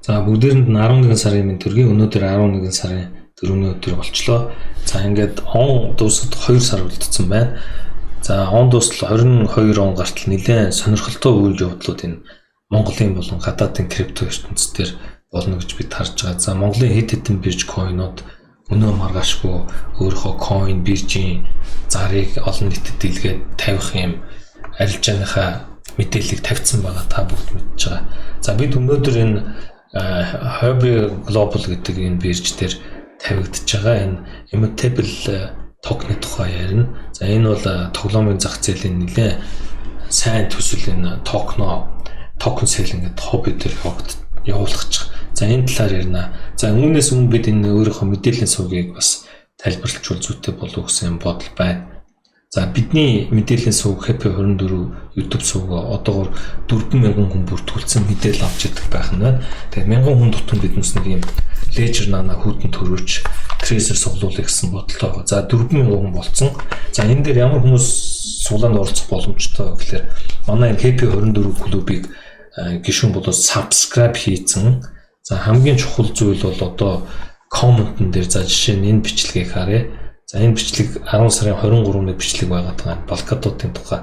За бүгдээрэнд нь 11 сарын минь төргийн өнөөдөр 11 сарын 4-ний өдөр болчлоо. За ингээд он дуусахад 2 сар үлдсэн байна. За он дуустал 22 он гартал нэлээд сонирхолтой үйл явдлууд энэ Монголын болон гадаадын крипто ертөнцийн болно гэж бид харж байгаа. За Монголын хэд хэдэн бирж койнууд өнөө маргаашгүй өөрийнхөө койн биржийн зарыг олон нийтэд илгээд тавих юм арилжааныхаа мэдээллийг тавьсан байгаа та бүгд мэдж байгаа. За бид өнөөдөр энэ Huobi Global гэдэг энэ бирж дээр тавигдж байгаа энэ immutable токны тухай ярина. За энэ бол тоглоомын зах зээлийн нэлээд сайн төсөл энэ токен sale ингээд Huobi дээр явуулах гэж. За энэ талаар ярина. За үүнээс өмнө бид энэ өөрийнхөө мэдээллийн сувгийг бас тайлбарлалчвал зүйтэй болов гэсэн бодол байна. За бидний мэдээллийн сувг HP24 YouTube сувг одоогоор 4000 хүн бүртгүүлсэн мэдээлэл авч идэх байх нь байна. Тэгэхээр 1000 хүн тутам биднээс нэг юм Ledger Nano хүүтэн төрүүлж Tracer суглуулах гэсэн бодолтой байгаа. За 4000 хүн болцсон. За энэ дээр ямар хүмүүс суглаанд оролцох боломжтой гэхээр манай HP24 клубыг гишүүн болоод subscribe хийцэн. За хамгийн чухал зүйл бол одоо комментэн дээр за жишээ нь энэ бичлэгийг харъя. За энэ бичлэг 10 сарын 23-ны бичлэг байгаа даа Балкадуудын тухай.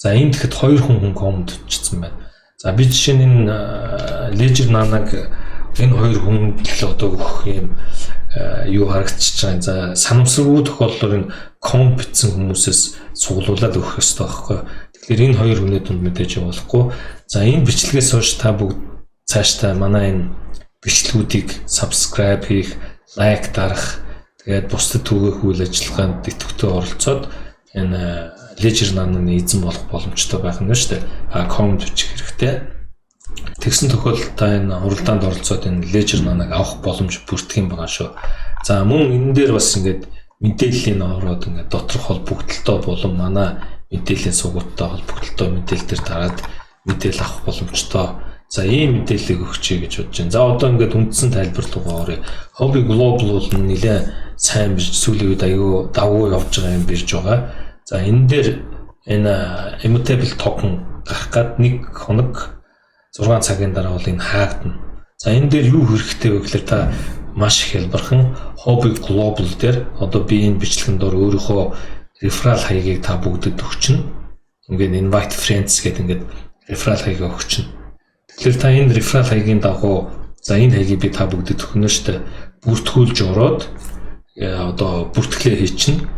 За энд тэгэхэд 2 хүн коммент өчсөн байна. За би жишээ нь энэ Ledger Nano-г энэ 2 хүн л одоо өгөх юм юу харагдчихж байгаа. За санамсаргүй тохиолдолд энэ коммент бичсэн хүмүүсээс суглуулад өгөх ёстой байхгүй. Тэгэхээр энэ 2 хүний дунд мэдээж явуулахгүй. За энэ бичлэгээс хойш та бүгд цаашдаа манай энэ бичлэгүүдийг subscribe хийх, лайк дарах, тэгээд бусдад түгээх үйл ажиллагаанд идэвхтэй оролцоод энэ Ledger Nano-ны эзэн болох боломжтой байх нь шүү дээ. Коммент бичих хэрэгтэй. Тэгсэн тохиолдолд та энэ уралдаанд оролцоод энэ Ledger Nano-г авах боломж бүрдэх юм байгаа шүү. За мөн энэ дээр бас ингээд мэдээллийн ороод ингээд доторх холбогдолтой болон манай мэдээллийн сугууттай холбогдолтой мэдээлэл төр дараад мэдээлэл авах боломжтой. За ийм мэдээллийг өгчэй гэж бодож байна. За одоо ингээд үндсэн тайлбар руугаа оръё. Huobi Global бол нэлээд сайн бирж сүүлийн үед аюу давгүй явж байгаа юм бирж байгаа. За энэ дээр энэ immutable token гарах гад 1 хоног 6 цагийн дараа бол энэ хаагдана. За энэ дээр юу хэрэгтэй вэ гэхээр та маш их хэлбэрхэн Huobi Global дээр одоо би энэ бичлэгэн дор өөрийнхөө referral хаягийг та бүгдэд өгчнө. Ингээд invite friends гэдэг ингээд referral хаяг өгчнө. Тэгэхээр та энэ referral хаягийн дагуу за энэ хаягийг би та бүгдэд өгнө шүү дээ. Бүртгүүлж ороод одоо бүртгэлээ хийчихнэ.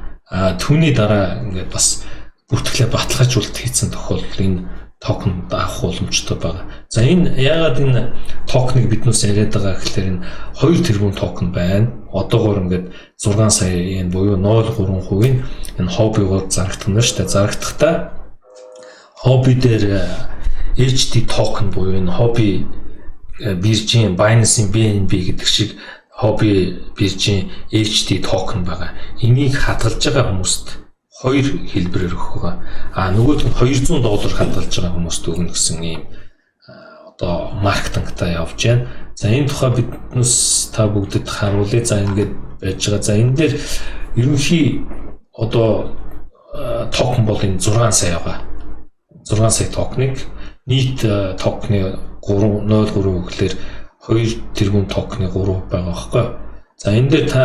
Түүний дараа ингээд бас бүртгэлээ баталгаажуулалт хийсэн тохиолдолд энэ токен авах боломжтой байгаа. За энэ яагаад энэ токеныг биднээс яриад байгаа гэхээр энэ 2 тэрбум токен байна. Одоогоор ингээд 6 сая yen буюу 0.3% энэ Huobi-гоор зарагдана шүү дээ. Зарагдахдаа Huobi дээр HD токен буюу энэ Huobi биржийн Binance BNB гэдэг шиг Huobi биржийн HD токен байгаа. Энийг хадгалж байгаа хүмүүст 2 хэлбэрээр өгөх байгаа. Нөгөөд нь $200 хадгалж байгаа хүмүүст өгнө гэсэн ийм одоо маркетингтай явж байна. За энэ тухай биднээс та бүгдэд харуулъя. За ингээд байж байгаа. За энэ дээр ерөнхий одоо токен бол энэ 6 сая байгаа. 6 сая токеныг нийт токны 3.03 гэхэлэр 2 тэрбум токны 3% байгаа байхгүй. За энэ дээр та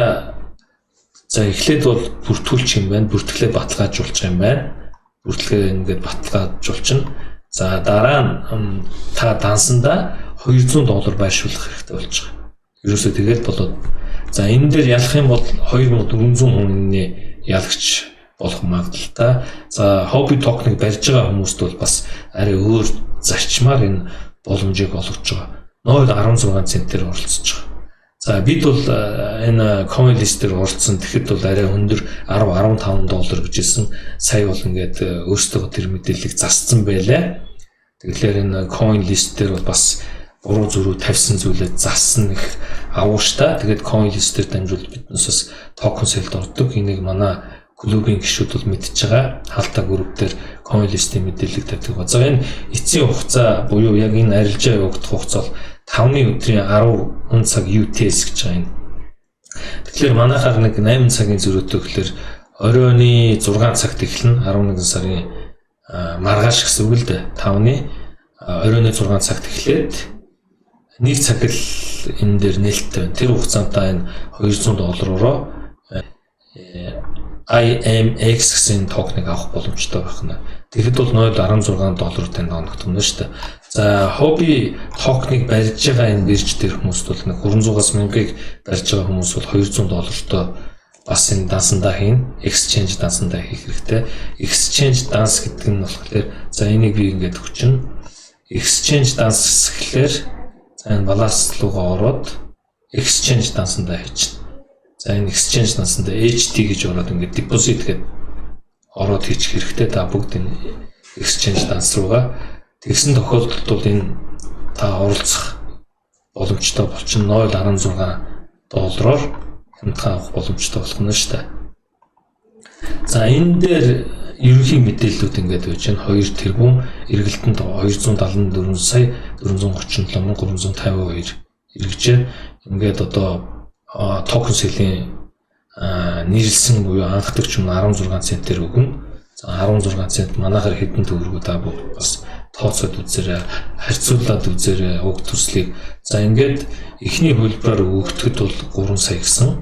за эхлээд бол бүртгүүлчих юм байна. Бүртгэлээ баталгаажуулчих юм байна. Бүртгэлээ ингээд баталгаажуулчихна. За дараа нь та дансандаа $200 байршуулах хэрэгтэй болж байгаа. Ерөөсөө тэгэл болоод за энэ дээр ялах юм бол 2400 хүний ялагч болох магадлалтай. За Huobi токеныг барьж байгаа хүмүүст бол бас арай өөр зарчмаар энэ боломжийг олгож байгаа. 0.16 центээр оролцож байгаа. За бид бол энэ CoinList дээр оролцсон. Тэгэхэд бол арай өндөр $10-15 гэж хэлсэн. Сая бол ингээд өөрсдөө тэр мэдээллийг засцсан байлаа. Тэгэхээр энэ CoinList дээр бол бас буруу зөрүү тавьсан зүйлээ зассан их агууштай. Тэгээд CoinList дээр дамжуулж биднээс токен sale-д ордог. Энийг манай клубын гишүүд бол мэдчихэж байгаа. Хаалтаа групп дээр CoinList-ийн мэдээллийг тавьдаг ба. За энэ эцсийн хугацаа буюу яг энэ арилжаа явагдах хугацаа бол 5-ны өдрийн 10 цаг UTS гэж байгаа юм. Тэгэхээр манайхаар нэг 8 цагийн зөрүүтэй гэхээр оройны 6 цагт эхэлнэ. 11 сарын маргааш гэсэн үг л дээ. 5-ны оройны 6 цагт эхлээд нэг цаг л энэ дээр нээлттэй байна. Тэр хугацаанд энэ $200-оор IMX гэсэн токеныг авах боломжтой байна. Тэгэхэд бол $0.16 танд оногдно шүү дээ. За хобби токеныг барьж байгаа энэ бирж дээр хүмүүст бол нэг 300-аас 1000-ыг барьж байгаа хүмүүс бол $200-той бас энэ дансандаа хийн, exchange дансандаа хийх хэрэгтэй. Exchange данс гэдэг нь болохоор за энийг би ингээд хүчин exchange данс гэхлээр за энэ баланс руугаа ороод exchange дансандаа хийчихнэ. За энэ exchange дансандаа HT гэж ороод ингээд deposit гэдэг ороод хийчих хэрэгтэй. Та бүгд энэ exchange данс руугаа тэгсэн тохиолдолд бол энэ та оролцох боломжтой болчихно. $0.16-оор хямдхан авах боломжтой болох нь шүү дээ. За энэ дээр ерөнхий мэдээллүүд ингээд байж байна. 2 тэрбум эргэлтэнд 274 сая 437,352 эргэжээ. Ингээд одоо токен сэлийн нийлсэн буюу анх төрч нь 16 центээр өгнө. За 16 цент манайхаар хэдэн төгрөгөө та бас тооцоод үзээрэй, харьцуулаад үзээрэй уг төслийг. За ингээд эхний хөлбраар өгөгдөхөд бол 3 сая гэсэн.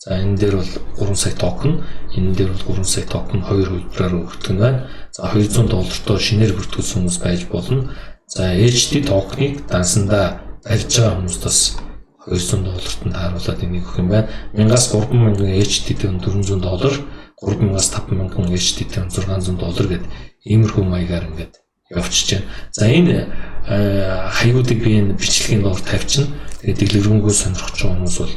За энэ дээр бол 3 сая токен, энэ дээр бол 3 сая токен хоёр хөлбраар өгөгдөх нь байна. За $200-той шинээр бүртгүүлсэн хүмүүс байж болно. За HT токеныг дансандаа барьж байгаа хүмүүстээс $200-т тааруулаад энийг өгөх юм байна. 1000-аас 3000 HT-тэй $400, 3000-аас 5000 HT-тэй $600 гэдэг иймэрхүү маягаар ингээд явчихж байна. За энэ хаягуудыг би энэ бичлэгийн доор тавьчихна. Тэгээд дэлгэрэнгүй сонирхож байгаа хүмүүс бол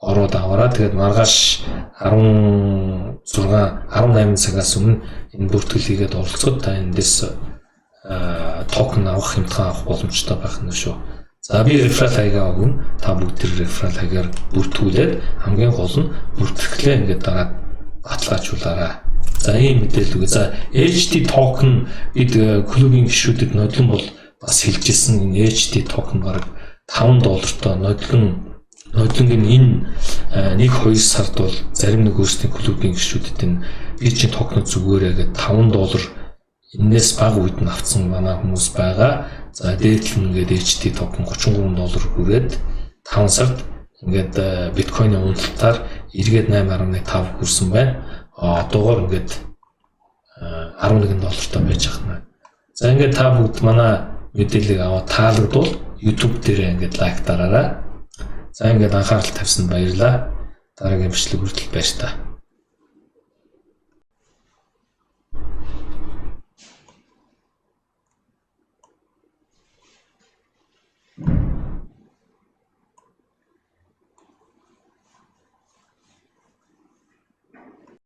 ороод аваараа. Тэгээд маргааш 18 цагаас өмнө энэ бүртгэл хийгээд оролцоход та эндээс токен авах хэмтхан авах боломжтой байх нь шүү. За би реферал хаягаа өгнө. Та бүгд тэр реферал хаягаар бүртгүүлээд хамгийн гол нь бүртгэлээ ингээд дараа баталгаажуулаарай. За ийм мэдээлэл үгүй. За HT токен бид клубийн гишүүдэд нодлон бол бас хэлжсэн энэ HT токен бараг $5-той нодлонгийн энэ 1-2 сард бол зарим нэг өөрсдийн клубийн гишүүдэд энэ би чинь токенод зүгээрээ гэдэг $5 энээс бага үед нь авсан манай хүмүүс байгаа. За дээдл нь ингээд HT токен $33 хүрээд 5 сард ингээд биткойны уналтаар эргээд 8.5 хүрсэн байна. Одоогоор ингээд $11-тай байж байна. За ингээд та бүгд манай мэдээллийг аваад таалагдвал YouTube дээр ингээд лайк дараарай. За ингээд анхаарал тавьсанд баярлалаа. Дараагийн бичлэг хүртэл баяр та.